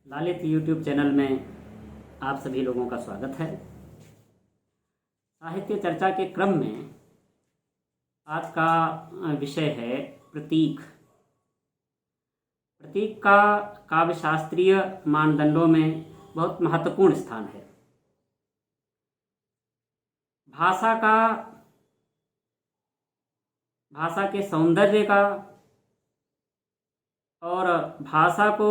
लालित YouTube channel में आप सभी लोगों का स्वागत है। साहित्य चर्चा के क्रम में आज का विषय है प्रतीक। प्रतीक का काव्यशास्त्रीय मानदंडों में बहुत महत्वपूर्ण स्थान है। भाषा के सौंदर्य का और भाषा को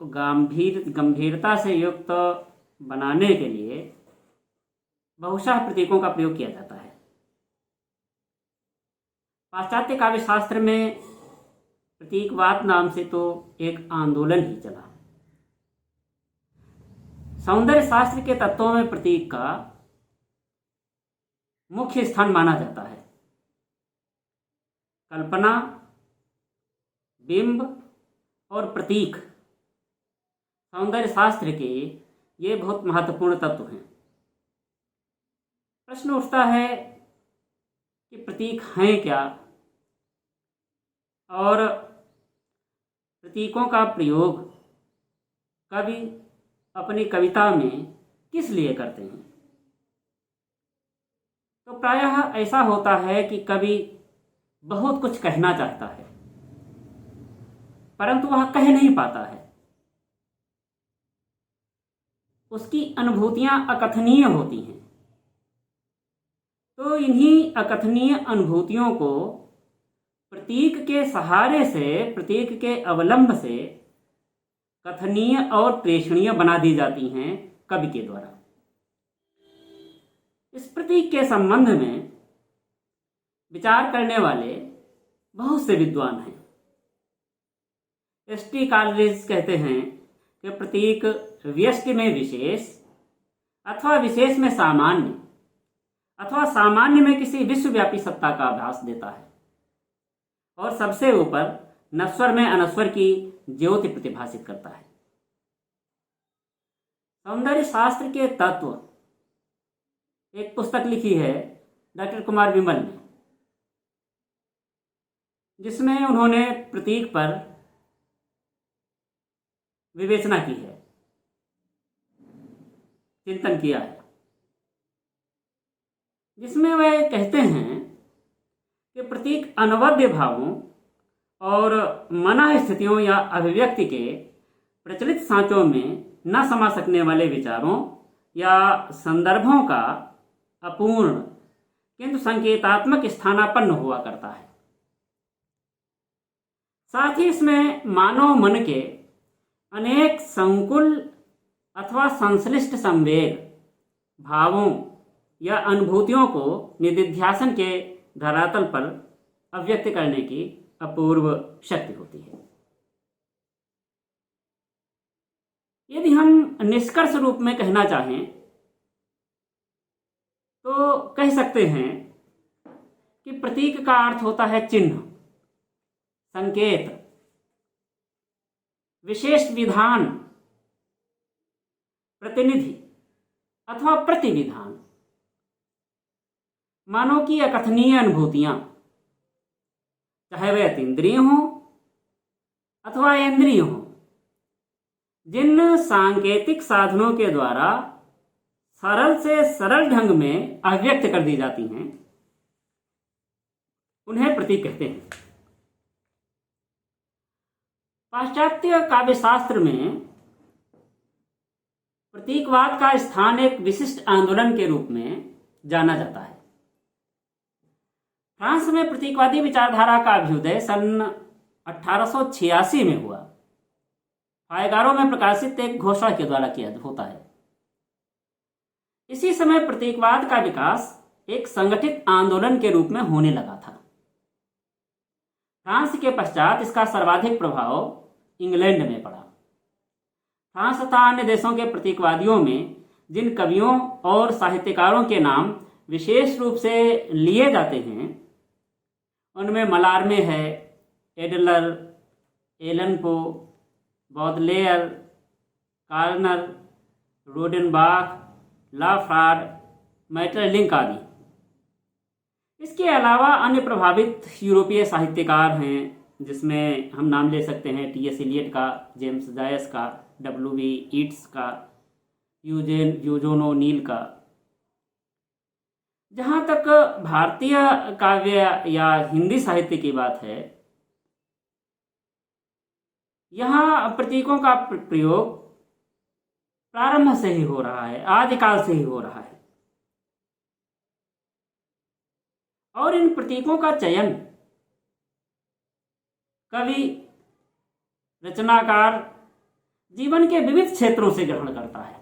गंभीरता से युक्त बनाने के लिए बहुशः प्रतीकों का प्रयोग किया जाता है। पाश्चात्य काव्यशास्त्र में प्रतीकवाद नाम से तो एक आंदोलन ही चला। सौंदर्य शास्त्र के तत्वों में प्रतीक का मुख्य स्थान माना जाता है। कल्पना, बिंब और प्रतीक सौंदर्य शास्त्र के ये बहुत महत्वपूर्ण तत्व हैं। प्रश्न उठता है कि प्रतीक हैं क्या और प्रतीकों का प्रयोग कवि अपनी कविता में किस लिए करते हैं। तो प्रायः ऐसा होता है कि कवि बहुत कुछ कहना चाहता है परंतु वह कह नहीं पाता है। उसकी अनुभूतियां अकथनीय होती हैं। तो इन्हीं अकथनीय अनुभूतियों को प्रतीक के सहारे से, प्रतीक के अवलंब से कथनीय और प्रेषणीय बना दी जाती हैं कवि के द्वारा। इस प्रतीक के संबंध में विचार करने वाले बहुत से विद्वान हैं। एस.टी. कॉलरिज कहते हैं कि प्रतीक व्यष्टि में विशेष अथवा विशेष में सामान्य अथवा सामान्य में किसी विश्वव्यापी सत्ता का आभास देता है और सबसे ऊपर नश्वर में अनश्वर की ज्योति प्रतिभासित करता है। सौंदर्य शास्त्र के तत्व एक पुस्तक लिखी है डॉक्टर कुमार विमल ने, जिसमें उन्होंने प्रतीक पर विवेचना की है, चिंतन किया है, जिसमें वे कहते हैं कि प्रतीक अनवद्य भावों और मना स्थितियों या अभिव्यक्ति के प्रचलित सांचों में न समा सकने वाले विचारों या संदर्भों का अपूर्ण किंतु संकेतात्मक स्थानापन्न हुआ करता है। साथ ही इसमें मानव मन के अनेक संकुल अथवा संश्लिष्ट संवेग, भावों या अनुभूतियों को निदिध्यासन के धरातल पर अभिव्यक्त करने की अपूर्व शक्ति होती है। यदि हम निष्कर्ष रूप में कहना चाहें तो कह सकते हैं कि प्रतीक का अर्थ होता है चिन्ह, संकेत, विशेष विधान, प्रतिनिधि अथवा प्रतिविधान। मानव की अकथनीय अनुभूतियां, चाहे वे अतीन्द्रिय हों अथवा इंद्रिय हों, जिन सांकेतिक साधनों के द्वारा सरल से सरल ढंग में अभिव्यक्त कर दी जाती हैं, उन्हें प्रतीक कहते हैं। पाश्चात्य काव्यशास्त्र में प्रतीकवाद का स्थान एक विशिष्ट आंदोलन के रूप में जाना जाता है। फ्रांस में प्रतीकवादी विचारधारा का अभ्युदय सन 1886 में हुआ। फायगारो में प्रकाशित एक घोषणा के द्वारा किया होता है। इसी समय प्रतीकवाद का विकास एक संगठित आंदोलन के रूप में होने लगा था। फ्रांस के पश्चात इसका सर्वाधिक प्रभाव इंग्लैंड में पड़ा। फ्रांस तथा अन्य देशों के प्रतीकवादियों में जिन कवियों और साहित्यकारों के नाम विशेष रूप से लिए जाते हैं, उनमें मलारमे है, एडलर, एलन पो, बौदलेयर, कार्नर, रोडेनबाख, लाफ्राड, मैटरलिंक आदि। इसके अलावा अन्य प्रभावित यूरोपीय साहित्यकार हैं, जिसमें हम नाम ले सकते हैं टी.एस. इलियट का, जेम्स जॉयस का, W.B. ईट्स का, यूजोन ओनील का। जहाँ तक भारतीय काव्य या हिंदी साहित्य की बात है, यहाँ प्रतीकों का प्रयोग प्रारंभ से ही हो रहा है, आदिकाल से ही हो रहा है। और इन प्रतीकों का चयन कवि, रचनाकार जीवन के विविध क्षेत्रों से ग्रहण करता है।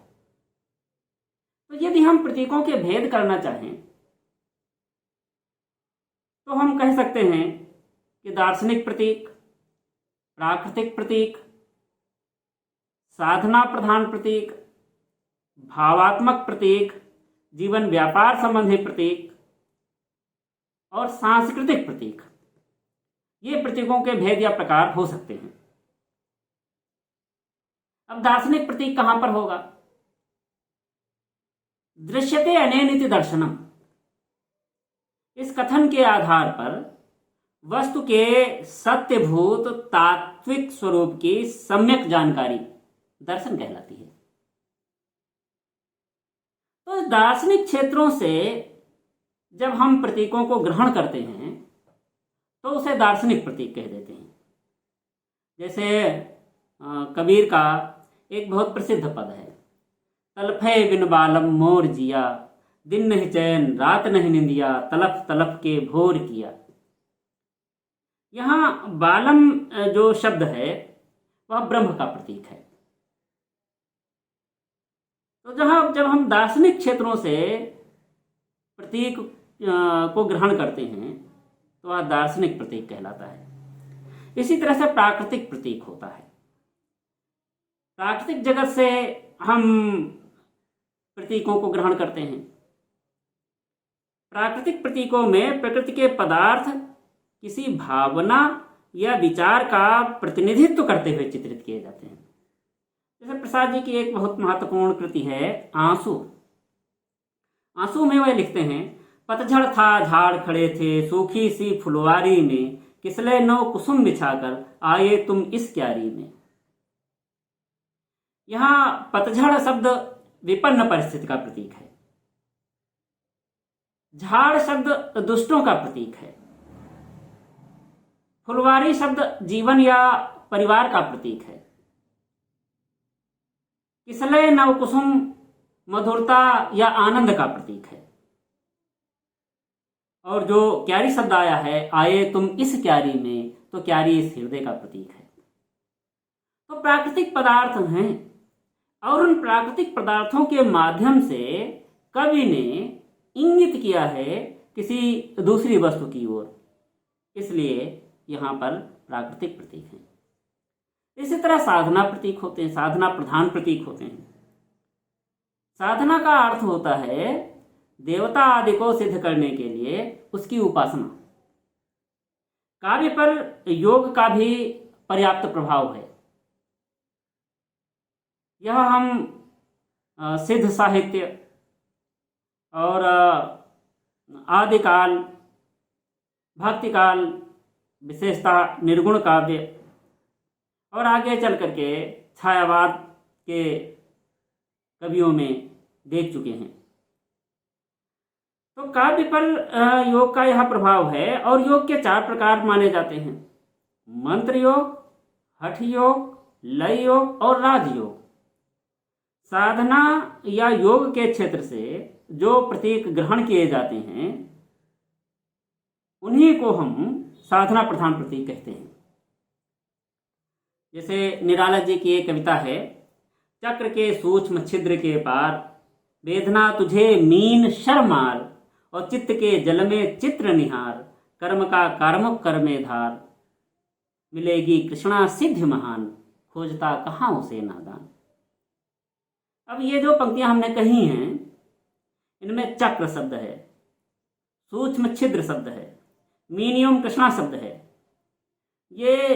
तो यदि हम प्रतीकों के भेद करना चाहें तो हम कह सकते हैं कि दार्शनिक प्रतीक, प्राकृतिक प्रतीक, साधना प्रधान प्रतीक, भावात्मक प्रतीक, जीवन व्यापार संबंधी प्रतीक और सांस्कृतिक प्रतीक, ये प्रतीकों के भेद या प्रकार हो सकते हैं। अब दार्शनिक प्रतीक कहां पर होगा? दृश्यते अनेनिति दर्शनम, इस कथन के आधार पर वस्तु के सत्यभूत तात्विक स्वरूप की सम्यक जानकारी दर्शन कहलाती है। तो दार्शनिक क्षेत्रों से जब हम प्रतीकों को ग्रहण करते हैं तो उसे दार्शनिक प्रतीक कह देते हैं। जैसे कबीर का एक बहुत प्रसिद्ध पद है, तलफे बिन बालम मोर जिया, दिन नहीं चैन रात नहीं निंदिया, तलफ तलफ के भोर किया। यहाँ बालम जो शब्द है वह ब्रह्म का प्रतीक है। तो जब हम दार्शनिक क्षेत्रों से प्रतीक को ग्रहण करते हैं तो वह दार्शनिक प्रतीक कहलाता है। इसी तरह से प्राकृतिक प्रतीक होता है। प्राकृतिक जगत से हम प्रतीकों को ग्रहण करते हैं। प्राकृतिक प्रतीकों में प्रकृति के पदार्थ किसी भावना या विचार का प्रतिनिधित्व करते हुए चित्रित किए जाते हैं। जैसे प्रसाद जी की एक बहुत महत्वपूर्ण कृति है आंसू। आंसू में वह लिखते हैं, पतझड़ था झाड़ खड़े थे, सूखी सी फुलवारी में, किसले नो कुसुम बिछाकर आए तुम इस क्यारी में। यहाँ पतझड़ शब्द विपन्न परिस्थिति का प्रतीक है। झाड़ शब्द दुष्टों का प्रतीक है। फुलवारी शब्द जीवन या परिवार का प्रतीक है। किसले नव कुसुम मधुरता या आनंद का प्रतीक है। और जो क्यारी शब्द आया है, आए तुम इस क्यारी में, तो क्यारी इस हृदय का प्रतीक है। तो प्राकृतिक पदार्थ हैं और उन प्राकृतिक पदार्थों के माध्यम से कवि ने इंगित किया है किसी दूसरी वस्तु की ओर, इसलिए यहाँ पर प्राकृतिक प्रतीक हैं। इसी तरह साधना प्रतीक होते हैं, साधना प्रधान प्रतीक होते हैं। साधना का अर्थ होता है देवता आदि को सिद्ध करने के लिए उसकी उपासना। काव्य पर योग का भी पर्याप्त प्रभाव है। यह हम सिद्ध साहित्य और आदिकाल, भक्तिकाल, विशेषतः निर्गुण काव्य और आगे चल करके छायावाद के कवियों में देख चुके हैं। तो काव्य पर योग का यह प्रभाव है। और योग के 4 प्रकार माने जाते हैं, मंत्र योग, हठ योग, लय योग और राजयोग। साधना या योग के क्षेत्र से जो प्रतीक ग्रहण किए जाते हैं उन्हीं को हम साधना प्रधान प्रतीक कहते हैं। जैसे निराला जी की एक कविता है, चक्र के सूक्ष्म छिद्र के पार, वेदना तुझे मीन शर्मार, और चित्त के जल में चित्र निहार, कर्म का कर्म कर्मे धार, मिलेगी कृष्णा सिद्ध महान, खोजता कहाँ उसे नादान। अब ये जो पंक्तियां हमने कही हैं इनमें चक्र शब्द है, सूक्ष्म छिद्र शब्द है, मीनियम कृष्णा शब्द है। ये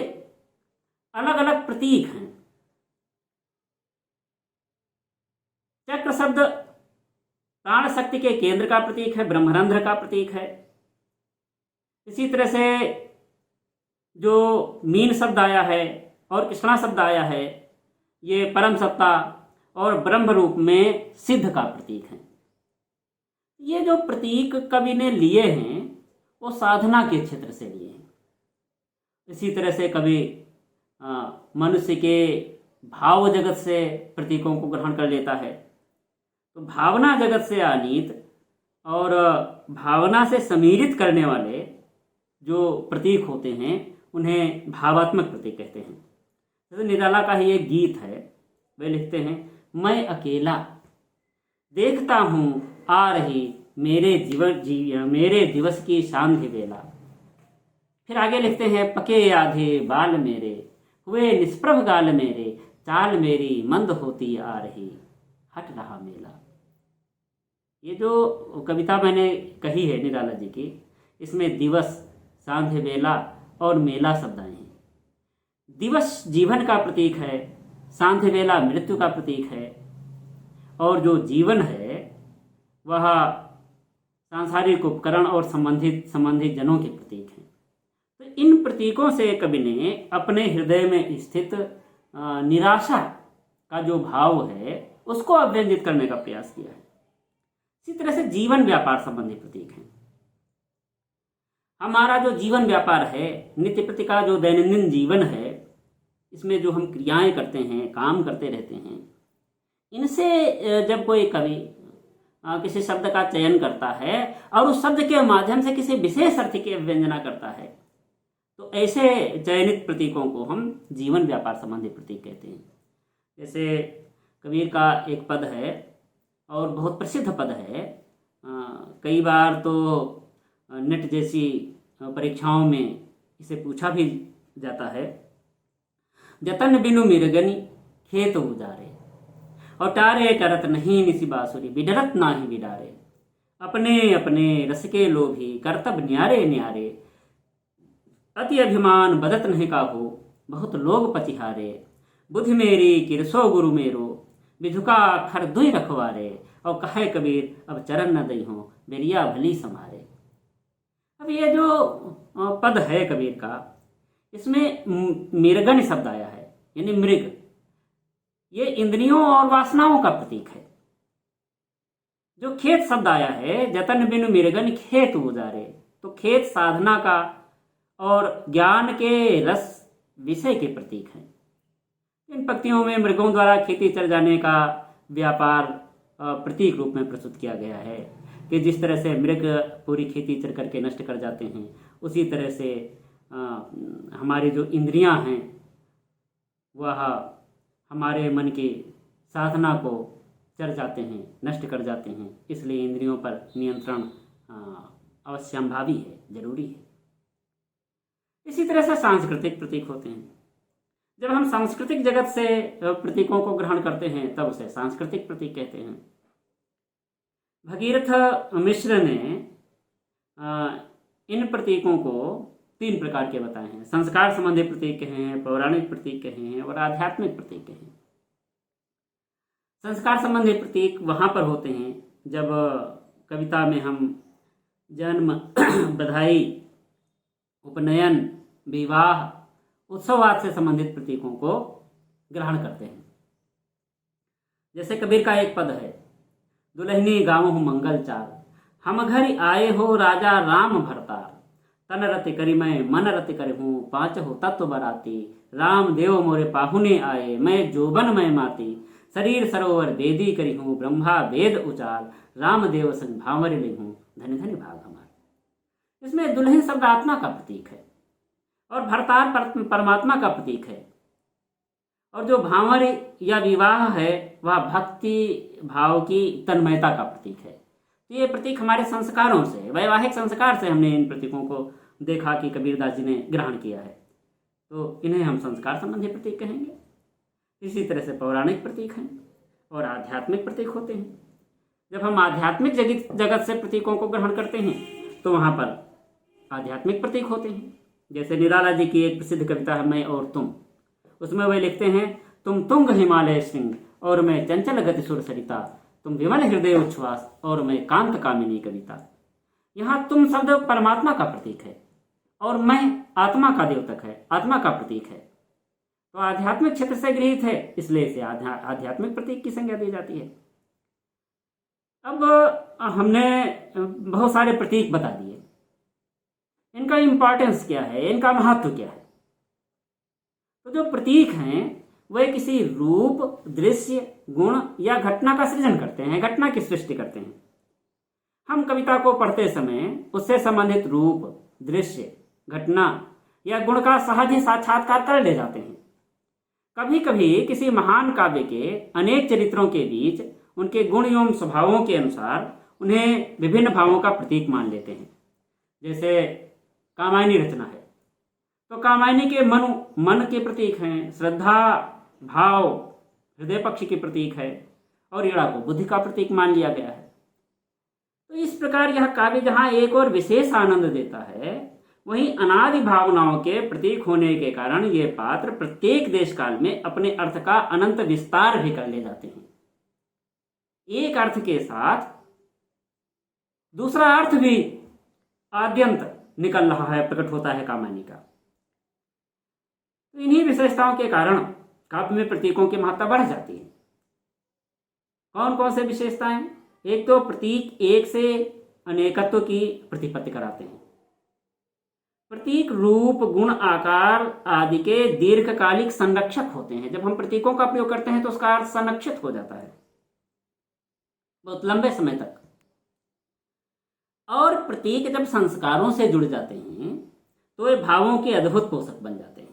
अलग अलग प्रतीक हैं। चक्र शब्द प्राण शक्ति के केंद्र का प्रतीक है, ब्रह्मरंध्र का प्रतीक है। इसी तरह से जो मीन शब्द आया है और कृष्णा शब्द आया है, ये परम सत्ता और ब्रह्म रूप में सिद्ध का प्रतीक है। ये जो प्रतीक कवि ने लिए हैं वो साधना के क्षेत्र से लिए हैं। इसी तरह से कवि मनुष्य के भाव जगत से प्रतीकों को ग्रहण कर लेता है। तो भावना जगत से आनीत और भावना से समीरित करने वाले जो प्रतीक होते हैं उन्हें भावात्मक प्रतीक कहते हैं। जैसे निराला का ही एक गीत है, वे लिखते हैं, मैं अकेला देखता हूँ आ रही मेरे दिवस की सांध्य बेला। फिर आगे लिखते हैं, पके आधे बाल मेरे हुए निष्प्रभ गाल मेरे, चाल मेरी मंद होती आ रही हट रहा मेला। ये जो कविता मैंने कही है निराला जी की, इसमें दिवस, सांध्य बेला और मेला शब्द आए हैं। दिवस जीवन का प्रतीक है, सांध्य बेला मृत्यु का प्रतीक है, और जो जीवन है वह सांसारिक उपकरण और संबंधित जनों के प्रतीक हैं। तो इन प्रतीकों से कवि ने अपने हृदय में स्थित निराशा का जो भाव है उसको अभिव्यंजित करने का प्रयास किया है। इसी तरह से जीवन व्यापार संबंधी प्रतीक हैं। हमारा जो जीवन व्यापार है, नित्य प्रति का जो दैनंदिन जीवन है, इसमें जो हम क्रियाएं करते हैं, काम करते रहते हैं, इनसे जब कोई कवि किसी शब्द का चयन करता है और उस शब्द के माध्यम से किसी विशेष अर्थ की अभिव्यंजना करता है, तो ऐसे चयनित प्रतीकों को हम जीवन व्यापार संबंधी प्रतीक कहते हैं। जैसे कबीर का एक पद है और बहुत प्रसिद्ध पद है, कई बार तो नेट जैसी परीक्षाओं में इसे पूछा भी जाता है। जतन बिनु मिरगनी खेत उजारे, और टारे टरत नहीं निसी बासुरी, बिडरत नाही बिडारे, अपने अपने रस के लोभी करतब न्यारे न्यारे, अति अभिमान बदत नहीं काहू बहुत लोग पतिहारे, बुद्धि मेरी किरसो गुरु मेरो, बिझुका अखर दुई रखवारे, और कहे कबीर अब चरण न दई हो बेरिया भली समारे। अब ये जो पद है कबीर का, इसमें मृगन शब्द आया है, यानी मृग, ये इंद्रियों और वासनाओं का प्रतीक है। जो खेत शब्द आया है, जतन बिनु मृगन खेत उजारे, तो खेत साधना का और ज्ञान के रस विषय के प्रतीक हैं। इन पंक्तियों में मृगों द्वारा खेती चल जाने का व्यापार प्रतीक रूप में प्रस्तुत किया गया है कि जिस तरह से मृग पूरी खेती चर करके नष्ट कर जाते हैं, उसी तरह से हमारी जो इंद्रियां हैं वह हमारे मन की साधना को चर जाते हैं, नष्ट कर जाते हैं। इसलिए इंद्रियों पर नियंत्रण अवश्यंभावी है, जरूरी है। इसी तरह से सांस्कृतिक प्रतीक होते हैं। जब हम सांस्कृतिक जगत से प्रतीकों को ग्रहण करते हैं तब उसे सांस्कृतिक प्रतीक कहते हैं। भगीरथ मिश्र ने इन प्रतीकों को 3 प्रकार के बताए हैं। संस्कार संबंधी प्रतीक कहे हैं, पौराणिक प्रतीक कहे हैं और आध्यात्मिक प्रतीक कहे हैं। संस्कार संबंधी प्रतीक वहां पर होते हैं जब कविता में हम जन्म, बधाई, उपनयन, विवाह, उत्सवाद से संबंधित प्रतीकों को ग्रहण करते हैं। जैसे कबीर का एक पद है, दुल्हनी गाँव मंगल चार, हम घर आए हो राजा राम भरतार, तन रति करी मैं मन रति कर हूँ, पाँच हो तत्व बराती, राम देव मोरे पाहुने आए, मैं जोबन मैं माती, शरीर सरोवर वेदी करी हूँ, ब्रह्मा वेद उचार, राम देव संग भावर ली हूँ, धन्य धन्य भाग हमारे। इसमें दुल्हन शब्द आत्मा का प्रतीक है और भरतार परमात्मा का प्रतीक है, और जो भावर या विवाह है वह भक्ति भाव की तन्मयता का प्रतीक है। तो ये प्रतीक हमारे संस्कारों से, वैवाहिक संस्कार से हमने इन प्रतीकों को देखा कि कबीरदास जी ने ग्रहण किया है, तो इन्हें हम संस्कार संबंधी प्रतीक कहेंगे। इसी तरह से पौराणिक प्रतीक हैं और आध्यात्मिक प्रतीक होते हैं। जब हम आध्यात्मिक जगत से प्रतीकों को ग्रहण करते हैं तो वहाँ पर आध्यात्मिक प्रतीक होते हैं। जैसे निराला जी की एक प्रसिद्ध कविता है, मैं और तुम, उसमें वे लिखते हैं, तुम तुंग हिमालय सिंह और मैं चंचल गति सुर सरिता, तुम विमल हृदय उच्छ्वास और मैं कांत कामिनी कविता। यहाँ तुम शब्द परमात्मा का प्रतीक है और मैं आत्मा का द्योतक है, आत्मा का प्रतीक है। तो आध्यात्मिक क्षेत्र से गृहीत है, इसलिए इसे आध्यात्मिक प्रतीक की संज्ञा दी जाती है। अब हमने बहुत सारे प्रतीक बता दिए, इनका इंपॉर्टेंस क्या है, इनका महत्व क्या है। तो जो प्रतीक हैं वे किसी रूप, दृश्य, गुण या घटना का सृजन करते हैं, घटना की सृष्टि करते हैं। हम कविता को पढ़ते समय उससे संबंधित रूप, दृश्य, घटना या गुण का सहज ही साक्षात्कार कर ले जाते हैं। कभी कभी किसी महान काव्य के अनेक चरित्रों के बीच उनके गुण एवं स्वभावों के अनुसार उन्हें विभिन्न भावों का प्रतीक मान लेते हैं। जैसे कामायनी रचना है तो कामायनी के मन के प्रतीक हैं, श्रद्धा भाव हृदय पक्ष के प्रतीक है, और इड़ा को बुद्धि का प्रतीक मान लिया गया है। तो इस प्रकार यह काव्य जहाँ एक और विशेष आनंद देता है, वहीं अनादि भावनाओं के प्रतीक होने के कारण ये पात्र प्रत्येक देश काल में अपने अर्थ का अनंत विस्तार भी कर ले जाते हैं। एक अर्थ के साथ दूसरा अर्थ भी आद्यंत निकल रहा है, प्रकट होता है कामायनी का। तो इन्हीं विशेषताओं के कारण काव्य में प्रतीकों की महत्ता बढ़ जाती है। कौन कौन से विशेषताएं? एक तो प्रतीक एक से अनेकत्व की प्रतिपत्ति कराते हैं। प्रतीक रूप, गुण, आकार आदि के दीर्घकालिक संरक्षक होते हैं। जब हम प्रतीकों का प्रयोग करते हैं तो उसका अर्थ संरक्षित हो जाता है बहुत लंबे समय तक। और प्रतीक जब संस्कारों से जुड़ जाते हैं तो वे भावों के अद्भुत पोषक बन जाते हैं।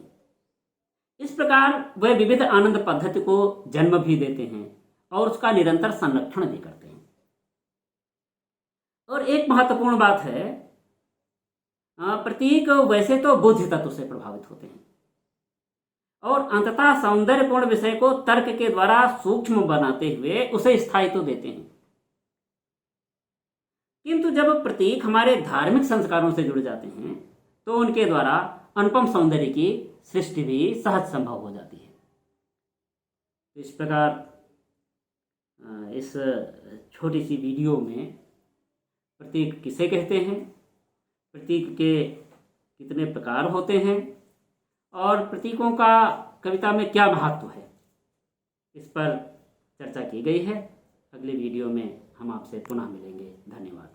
इस प्रकार वे विविध आनंद पद्धति को जन्म भी देते हैं और उसका निरंतर संरक्षण भी करते हैं। और एक महत्वपूर्ण बात है, प्रतीक वैसे तो बुद्धि तत्व से प्रभावित होते हैं और अंततः सौंदर्यपूर्ण विषय को तर्क के द्वारा सूक्ष्म बनाते हुए उसे स्थायित्व देते हैं। किंतु जब प्रतीक हमारे धार्मिक संस्कारों से जुड़ जाते हैं तो उनके द्वारा अनुपम सौंदर्य की सृष्टि भी सहज संभव हो जाती है। इस प्रकार इस छोटी सी वीडियो में प्रतीक किसे कहते हैं, प्रतीक के कितने प्रकार होते हैं और प्रतीकों का कविता में क्या महत्व है, इस पर चर्चा की गई है। अगले वीडियो में हम आपसे पुनः मिलेंगे। धन्यवाद।